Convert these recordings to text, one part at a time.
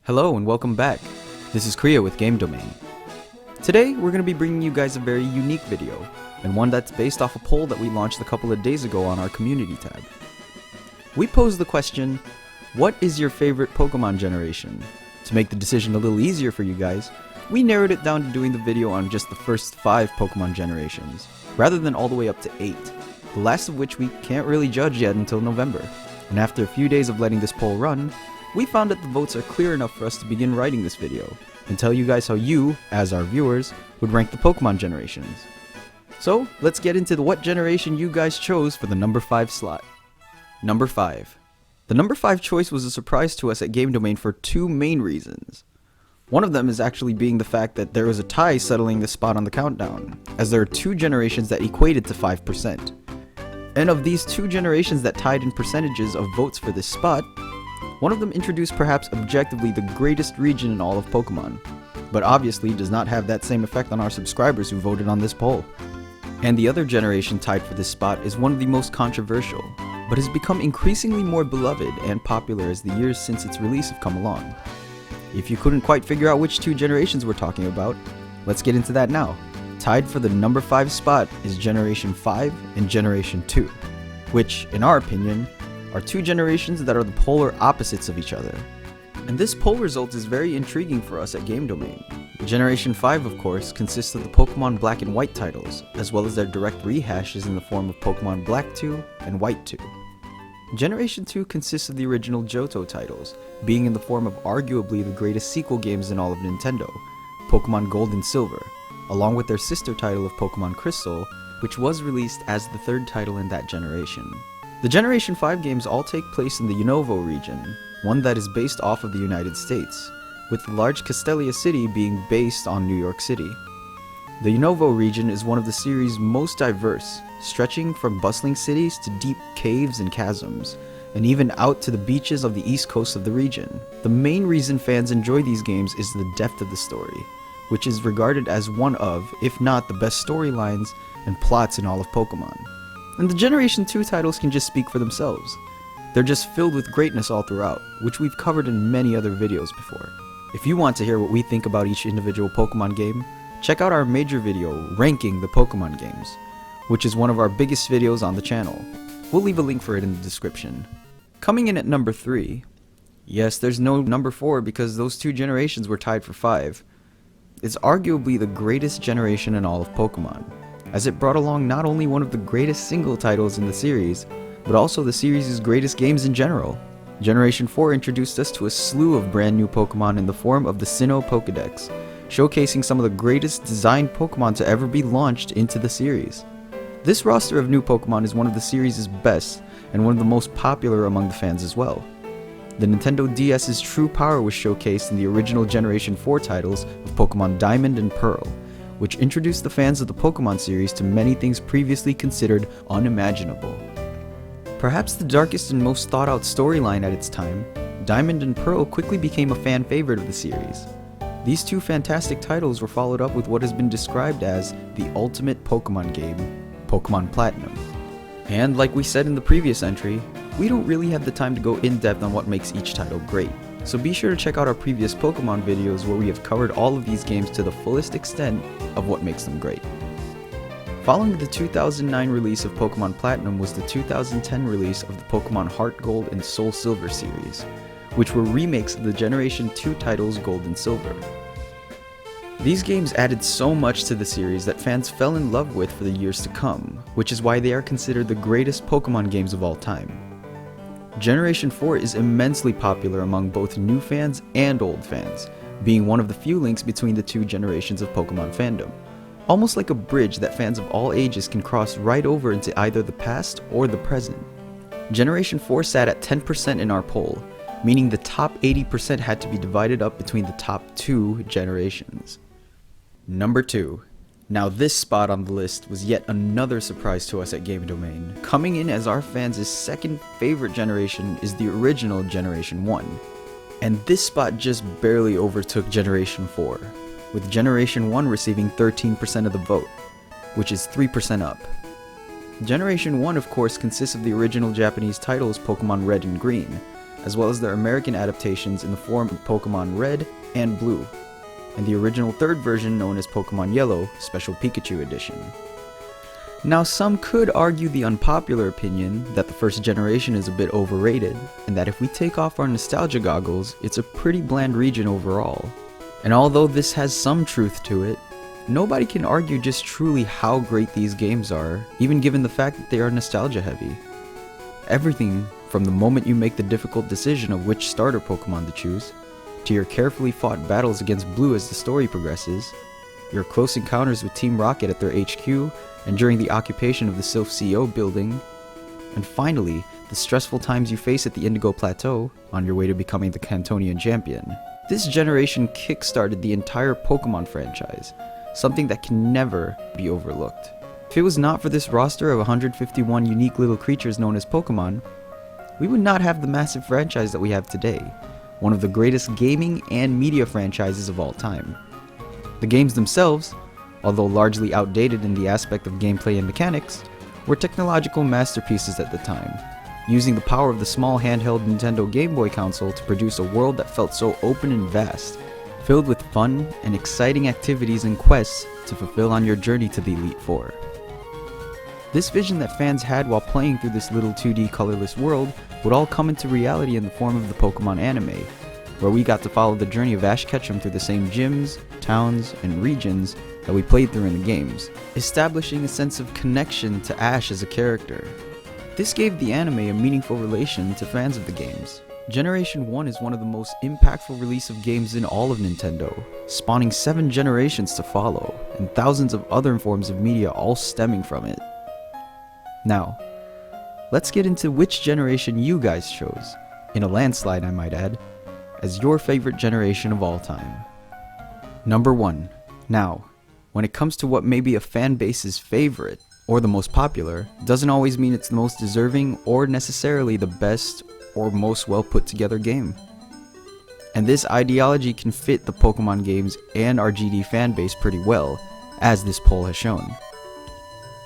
Hello and welcome back. This is Kriya with Game Domain. Today we're going to be bringing you guys a very unique video, and one that's based off a poll that we launched a couple of days ago on our community tab. We posed the question, what is your favorite Pokemon generation? To make the decision a little easier for you guys, we narrowed it down to doing the video on just the first 5 Pokemon generations, rather than all the way up to 8, the last of which we can't really judge yet until November. And after a few days of letting this poll run, we found that the votes are clear enough for us to begin writing this video, and tell you guys how you, as our viewers, would rank the Pokemon generations. So, let's get into what generation you guys chose for the number 5 slot. Number 5. The number 5 choice was a surprise to us at Game Domain for 2 main reasons. One of them is actually being the fact that there was a tie settling this spot on the countdown, as there are 2 generations that equated to 5%. And of these 2 generations that tied in percentages of votes for this spot, one of them introduced perhaps objectively the greatest region in all of Pokemon, but obviously does not have that same effect on our subscribers who voted on this poll. And the other generation tied for this spot is one of the most controversial, but has become increasingly more beloved and popular as the years since its release have come along. If you couldn't quite figure out which 2 generations we're talking about, let's get into that now. Tied for the number 5 spot is Generation 5 and Generation 2, which, in our opinion, are 2 generations that are the polar opposites of each other. And this poll result is very intriguing for us at Game Domain. Generation 5, of course, consists of the Pokemon Black and White titles, as well as their direct rehashes in the form of Pokemon Black 2 and White 2. Generation 2 consists of the original Johto titles, being in the form of arguably the greatest sequel games in all of Nintendo, Pokemon Gold and Silver, along with their sister title of Pokemon Crystal, which was released as the 3rd title in that generation. The Generation 5 games all take place in the Unova region, one that is based off of the United States, with the large Castelia City being based on New York City. The Unova region is one of the series' most diverse, stretching from bustling cities to deep caves and chasms, and even out to the beaches of the east coast of the region. The main reason fans enjoy these games is the depth of the story, which is regarded as one of, if not the best storylines and plots in all of Pokemon. And the Generation 2 titles can just speak for themselves. They're just filled with greatness all throughout, which we've covered in many other videos before. If you want to hear what we think about each individual Pokemon game, check out our major video, Ranking the Pokemon Games, which is one of our biggest videos on the channel. We'll leave a link for it in the description. Coming in at number 3, yes, there's no number 4 because those 2 generations were tied for 5. It's arguably the greatest generation in all of Pokemon, as it brought along not only one of the greatest single titles in the series, but also the series' greatest games in general. Generation 4 introduced us to a slew of brand new Pokemon in the form of the Sinnoh Pokédex, showcasing some of the greatest designed Pokemon to ever be launched into the series. This roster of new Pokemon is one of the series' best, and one of the most popular among the fans as well. The Nintendo DS's true power was showcased in the original Generation 4 titles of Pokemon Diamond and Pearl, which introduced the fans of the Pokemon series to many things previously considered unimaginable. Perhaps the darkest and most thought out storyline at its time, Diamond and Pearl quickly became a fan favorite of the series. These 2 fantastic titles were followed up with what has been described as the ultimate Pokemon game, Pokemon Platinum. And like we said in the previous entry, we don't really have the time to go in depth on what makes each title great, so be sure to check out our previous Pokemon videos where we have covered all of these games to the fullest extent of what makes them great. Following the 2009 release of Pokemon Platinum was the 2010 release of the Pokemon Heart Gold and Soul Silver series, which were remakes of the Generation 2 titles Gold and Silver. These games added so much to the series that fans fell in love with for the years to come, which is why they are considered the greatest Pokemon games of all time. Generation 4 is immensely popular among both new fans and old fans, being one of the few links between the 2 generations of Pokemon fandom, almost like a bridge that fans of all ages can cross right over into either the past or the present. Generation 4 sat at 10% in our poll, meaning the top 80% had to be divided up between the top 2 generations. Number 2. Now this spot on the list was yet another surprise to us at Game Domain. Coming in as our fans' second favorite generation is the original Generation 1. And this spot just barely overtook Generation 4, with Generation 1 receiving 13% of the vote, which is 3% up. Generation 1 of course consists of the original Japanese titles Pokemon Red and Green, as well as their American adaptations in the form of Pokemon Red and Blue, and the original third version known as Pokemon Yellow Special Pikachu Edition. Now, some could argue the unpopular opinion that the first generation is a bit overrated, and that if we take off our nostalgia goggles, it's a pretty bland region overall. And although this has some truth to it, nobody can argue just truly how great these games are, even given the fact that they are nostalgia heavy. Everything from the moment you make the difficult decision of which starter Pokemon to choose, to your carefully fought battles against Blue as the story progresses, your close encounters with Team Rocket at their HQ and during the occupation of the Sylph CO building, and finally, the stressful times you face at the Indigo Plateau on your way to becoming the Cantonian champion. This generation kick-started the entire Pokemon franchise, something that can never be overlooked. If it was not for this roster of 151 unique little creatures known as Pokemon, we would not have the massive franchise that we have today, one of the greatest gaming and media franchises of all time. The games themselves, although largely outdated in the aspect of gameplay and mechanics, were technological masterpieces at the time, using the power of the small handheld Nintendo Game Boy console to produce a world that felt so open and vast, filled with fun and exciting activities and quests to fulfill on your journey to the Elite Four. This vision that fans had while playing through this little 2D colorless world would all come into reality in the form of the Pokemon anime, where we got to follow the journey of Ash Ketchum through the same gyms, towns, and regions that we played through in the games, establishing a sense of connection to Ash as a character. This gave the anime a meaningful relation to fans of the games. Generation 1 is one of the most impactful release of games in all of Nintendo, spawning 7 generations to follow, and thousands of other forms of media all stemming from it. Now, let's get into which generation you guys chose, in a landslide I might add, as your favorite generation of all time. Number 1. Now, when it comes to what may be a fan base's favorite, or the most popular, doesn't always mean it's the most deserving or necessarily the best or most well put together game. And this ideology can fit the Pokemon games and our GD fanbase pretty well, as this poll has shown.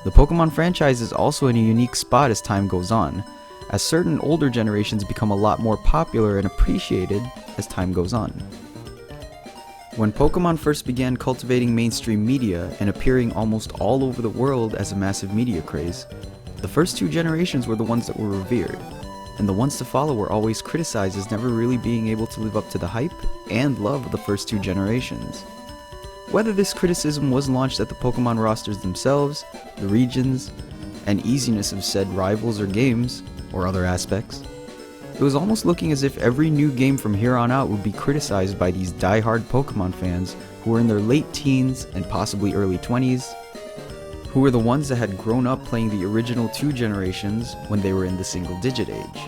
The Pokemon franchise is also in a unique spot as time goes on, as certain older generations become a lot more popular and appreciated as time goes on. When Pokemon first began cultivating mainstream media and appearing almost all over the world as a massive media craze, the first 2 generations were the ones that were revered, and the ones to follow were always criticized as never really being able to live up to the hype and love of the first 2 generations. Whether this criticism was launched at the Pokemon rosters themselves, the regions, and easiness of said rivals or games, or other aspects, it was almost looking as if every new game from here on out would be criticized by these die-hard Pokemon fans who were in their late teens and possibly early 20s, who were the ones that had grown up playing the original 2 generations when they were in the single-digit age.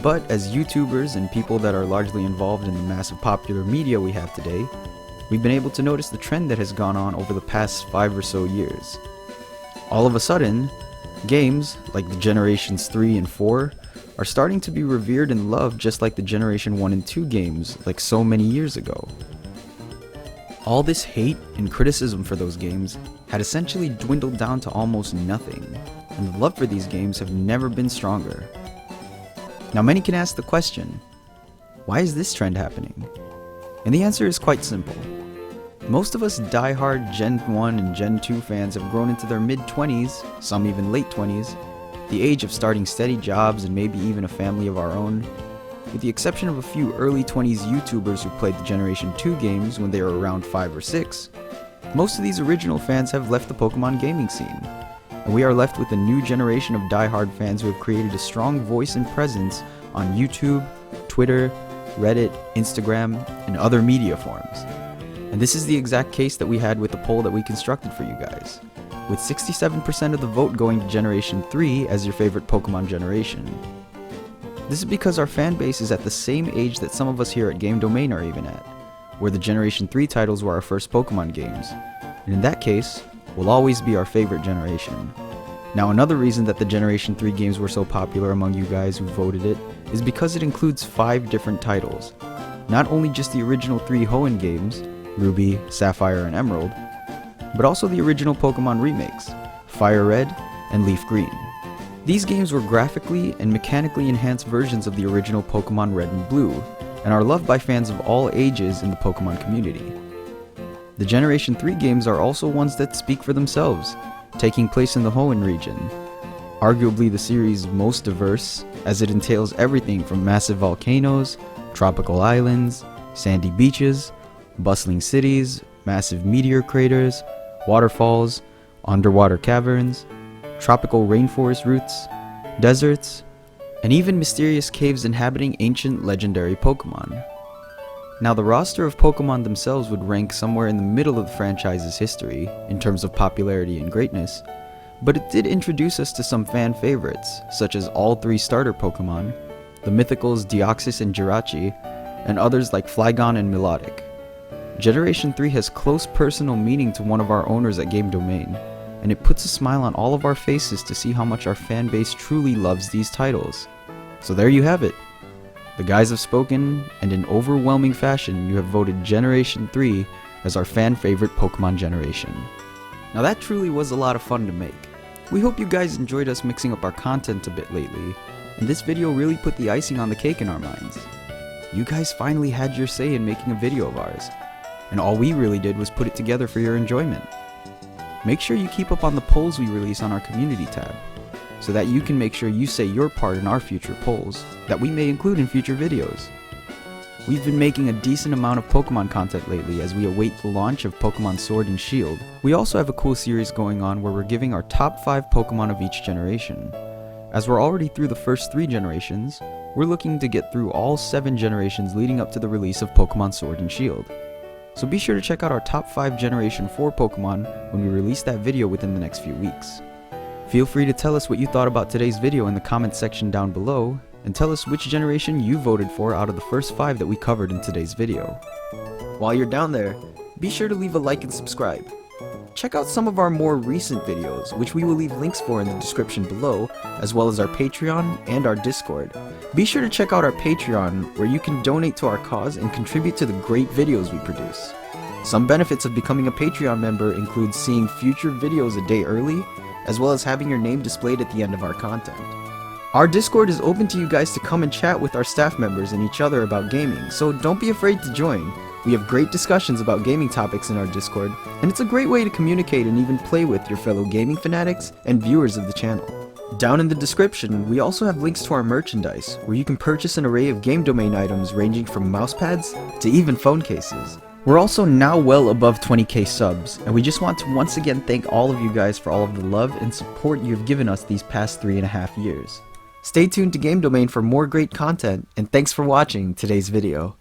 But as YouTubers and people that are largely involved in the massive popular media we have today, we've been able to notice the trend that has gone on over the past 5 or so years. All of a sudden, games like the Generations 3 and 4 are starting to be revered and loved just like the Generation 1 and 2 games like so many years ago. All this hate and criticism for those games had essentially dwindled down to almost nothing, and the love for these games have never been stronger. Now many can ask the question, why is this trend happening? And the answer is quite simple. Most of us die-hard Gen 1 and Gen 2 fans have grown into their mid-20s, some even late 20s, the age of starting steady jobs and maybe even a family of our own, with the exception of a few early 20s YouTubers who played the Generation 2 games when they were around 5 or 6. Most of these original fans have left the Pokemon gaming scene, and we are left with a new generation of die-hard fans who have created a strong voice and presence on YouTube, Twitter, Reddit, Instagram, and other media forms. And this is the exact case that we had with the poll that we constructed for you guys, with 67% of the vote going to Generation 3 as your favorite Pokemon generation. This is because our fan base is at the same age that some of us here at Game Domain are even at, where the Generation 3 titles were our first Pokemon games, and in that case, will always be our favorite generation. Now another reason that the Generation 3 games were so popular among you guys who voted it is because it includes 5 different titles, not only just the original 3 Hoenn games, Ruby, Sapphire, and Emerald, but also the original Pokemon remakes, Fire Red and Leaf Green. These games were graphically and mechanically enhanced versions of the original Pokemon Red and Blue, and are loved by fans of all ages in the Pokemon community. The Generation 3 games are also ones that speak for themselves, taking place in the Hoenn region, arguably the series' most diverse, as it entails everything from massive volcanoes, tropical islands, sandy beaches, bustling cities, massive meteor craters, waterfalls, underwater caverns, tropical rainforest routes, deserts, and even mysterious caves inhabiting ancient legendary Pokemon. Now, the roster of Pokemon themselves would rank somewhere in the middle of the franchise's history in terms of popularity and greatness, but it did introduce us to some fan favorites, such as all 3 starter Pokemon, the mythicals Deoxys and Jirachi, and others like Flygon and Milotic. Generation 3 has close personal meaning to one of our owners at Game Domain, and it puts a smile on all of our faces to see how much our fan base truly loves these titles. So there you have it. The guys have spoken, and in overwhelming fashion, you have voted Generation 3 as our fan favorite Pokemon generation. Now that truly was a lot of fun to make. We hope you guys enjoyed us mixing up our content a bit lately, and this video really put the icing on the cake in our minds. You guys finally had your say in making a video of ours, and all we really did was put it together for your enjoyment. Make sure you keep up on the polls we release on our community tab, so that you can make sure you say your part in our future polls that we may include in future videos. We've been making a decent amount of Pokemon content lately as we await the launch of Pokemon Sword and Shield. We also have a cool series going on where we're giving our top 5 Pokemon of each generation. As we're already through the first 3 generations, we're looking to get through all 7 generations leading up to the release of Pokemon Sword and Shield. So be sure to check out our top 5 Generation 4 Pokemon when we release that video within the next few weeks. Feel free to tell us what you thought about today's video in the comments section down below, and tell us which generation you voted for out of the first 5 that we covered in today's video. While you're down there, be sure to leave a like and subscribe. Check out some of our more recent videos, which we will leave links for in the description below, as well as our Patreon and our Discord. Be sure to check out our Patreon, where you can donate to our cause and contribute to the great videos we produce. Some benefits of becoming a Patreon member include seeing future videos a day early, as well as having your name displayed at the end of our content. Our Discord is open to you guys to come and chat with our staff members and each other about gaming, so don't be afraid to join. We have great discussions about gaming topics in our Discord, and it's a great way to communicate and even play with your fellow gaming fanatics and viewers of the channel. Down in the description, we also have links to our merchandise, where you can purchase an array of Game Domain items ranging from mousepads to even phone cases. We're also now well above 20k subs, and we just want to once again thank all of you guys for all of the love and support you've given us these past 3.5 years. Stay tuned to Game Domain for more great content, and thanks for watching today's video.